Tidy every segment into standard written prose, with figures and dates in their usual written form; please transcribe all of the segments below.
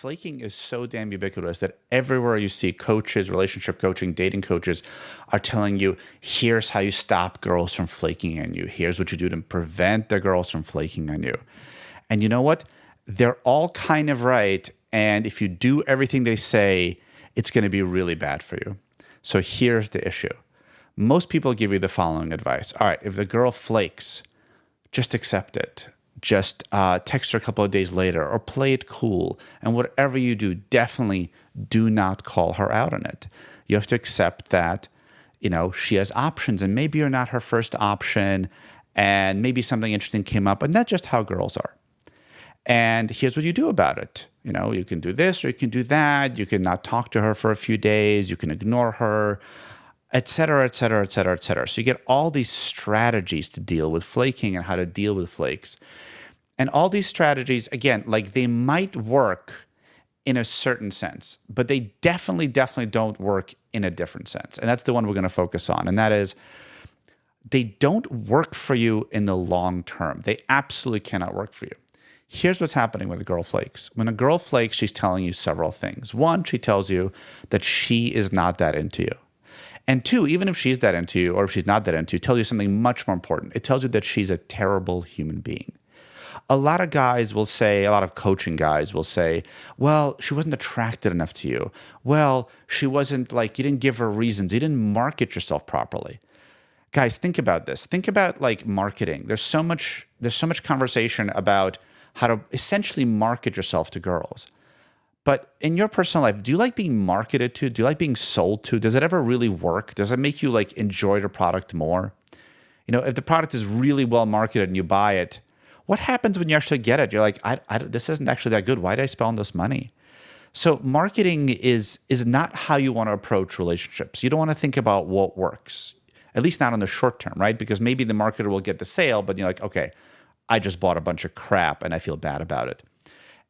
flaking is so damn ubiquitous that everywhere you see coaches, relationship coaching, dating coaches are telling you, here's how you stop girls from flaking on you. Here's what you do to prevent the girls from flaking on you. And you know what? They're all kind of right. And if you do everything they say, it's going to be really bad for you. So here's the issue. Most people give you the following advice. All right, if the girl flakes, just accept it. Just text her a couple of days later or play it cool. And whatever you do, definitely do not call her out on it. You have to accept that, she has options and maybe you're not her first option and maybe something interesting came up, and that's just how girls are. And here's what you do about it. You can do this or you can do that. You can not talk to her for a few days. You can ignore her, et cetera, et cetera, et cetera, et cetera. So you get all these strategies to deal with flaking and how to deal with flakes. And all these strategies, again, they might work in a certain sense, but they definitely don't work in a different sense. And that's the one we're going to focus on. And that is, they don't work for you in the long term. They absolutely cannot work for you. Here's what's happening with a girl flakes. When a girl flakes, she's telling you several things. One, she tells you that she is not that into you. And two, even if she's that into you or if she's not that into you, it tells you something much more important. It tells you that she's a terrible human being. A lot of guys will say, a lot of coaching guys will say, well, she wasn't attracted enough to you. Well, she wasn't you didn't give her reasons. You didn't market yourself properly. Guys, think about this. Think about marketing. There's so much conversation about how to essentially market yourself to girls. But in your personal life, do you like being marketed to? Do you like being sold to? Does it ever really work? Does it make you enjoy the product more? If the product is really well marketed and you buy it, what happens when you actually get it? You're like, this isn't actually that good. Why did I spend all this money? So marketing is not how you want to approach relationships. You don't want to think about what works, at least not in the short term, right? Because maybe the marketer will get the sale, but you're like, okay, I just bought a bunch of crap and I feel bad about it.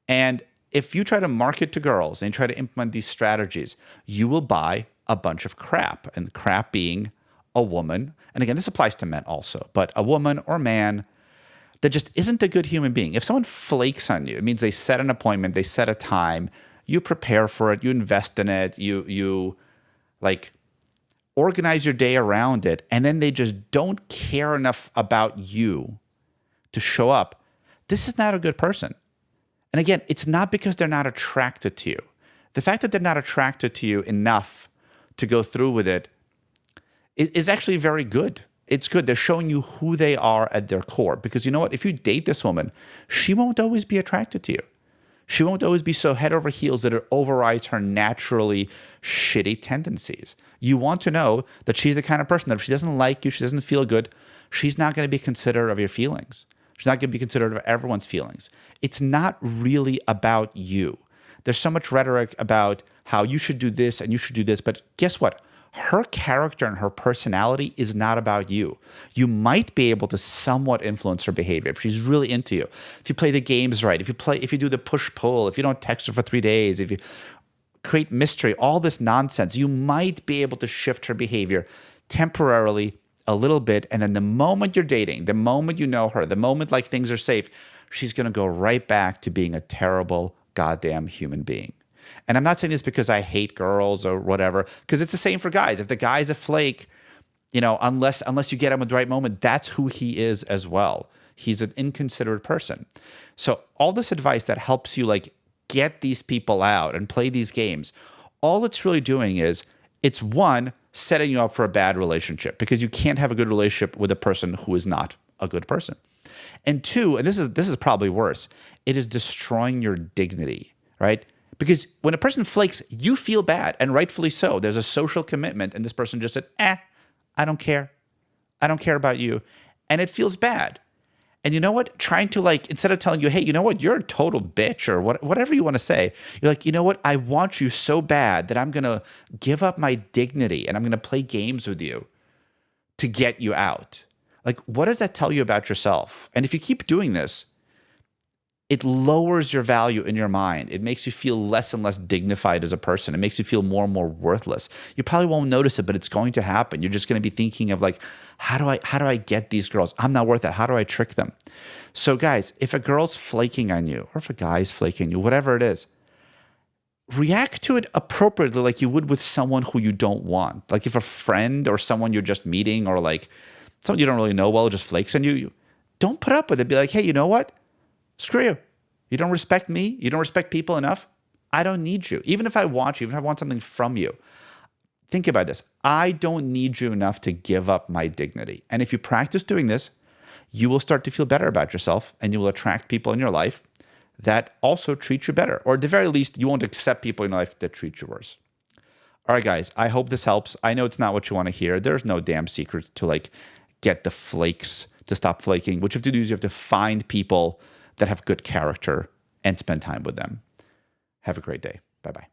And if you try to market to girls and you try to implement these strategies, you will buy a bunch of crap. And crap being a woman, and again, this applies to men also, but a woman or man that just isn't a good human being. If someone flakes on you, it means they set an appointment, they set a time, you prepare for it, you invest in it, you organize your day around it, and then they just don't care enough about you to show up. This is not a good person. And again, it's not because they're not attracted to you. The fact that they're not attracted to you enough to go through with it is actually very good. It's good. They're showing you who they are at their core. Because you know what? If you date this woman, she won't always be attracted to you. She won't always be so head over heels that it overrides her naturally shitty tendencies. You want to know that she's the kind of person that if she doesn't like you, she doesn't feel good, she's not going to be considerate of your feelings. She's not going to be considerate of everyone's feelings. It's not really about you. There's so much rhetoric about how you should do this and you should do this. But guess what? Her character and her personality is not about you. You might be able to somewhat influence her behavior if she's really into you. If you play the games right, if you do the push-pull, if you don't text her for 3 days, if you create mystery, all this nonsense, you might be able to shift her behavior temporarily a little bit. And then the moment you're dating, the moment you know her, the moment things are safe, she's going to go right back to being a terrible goddamn human being. And I'm not saying this because I hate girls or whatever, because it's the same for guys. If the guy's a flake, unless you get him at the right moment, that's who he is as well. He's an inconsiderate person. So all this advice that helps you get these people out and play these games, all it's really doing is it's one, setting you up for a bad relationship because you can't have a good relationship with a person who is not a good person. And two, and this is probably worse, it is destroying your dignity, right? Because when a person flakes, you feel bad, and rightfully so. There's a social commitment, and this person just said, I don't care. I don't care about you. And it feels bad. And you know what? Trying to instead of telling you, hey, you know what? You're a total bitch or whatever you want to say. You're like, you know what? I want you so bad that I'm going to give up my dignity and I'm going to play games with you to get you out. What does that tell you about yourself? And if you keep doing this, it lowers your value in your mind. It makes you feel less and less dignified as a person. It makes you feel more and more worthless. You probably won't notice it, but it's going to happen. You're just going to be thinking of how do I get these girls? I'm not worth it. How do I trick them? So guys, if a girl's flaking on you, or if a guy's flaking on you, whatever it is, react to it appropriately, like you would with someone who you don't want. Like if a friend or someone you're just meeting, or like someone you don't really know well just flakes on you, don't put up with it. Be like, hey, you know what? Screw you. You don't respect me. You don't respect people enough. I don't need you. Even if I want you, even if I want something from you, think about this. I don't need you enough to give up my dignity. And if you practice doing this, you will start to feel better about yourself, and you will attract people in your life that also treat you better. Or at the very least, you won't accept people in your life that treat you worse. All right, guys, I hope this helps. I know it's not what you want to hear. There's no damn secret to like get the flakes to stop flaking. What you have to do is you have to find people that have good character and spend time with them. Have a great day. Bye-bye.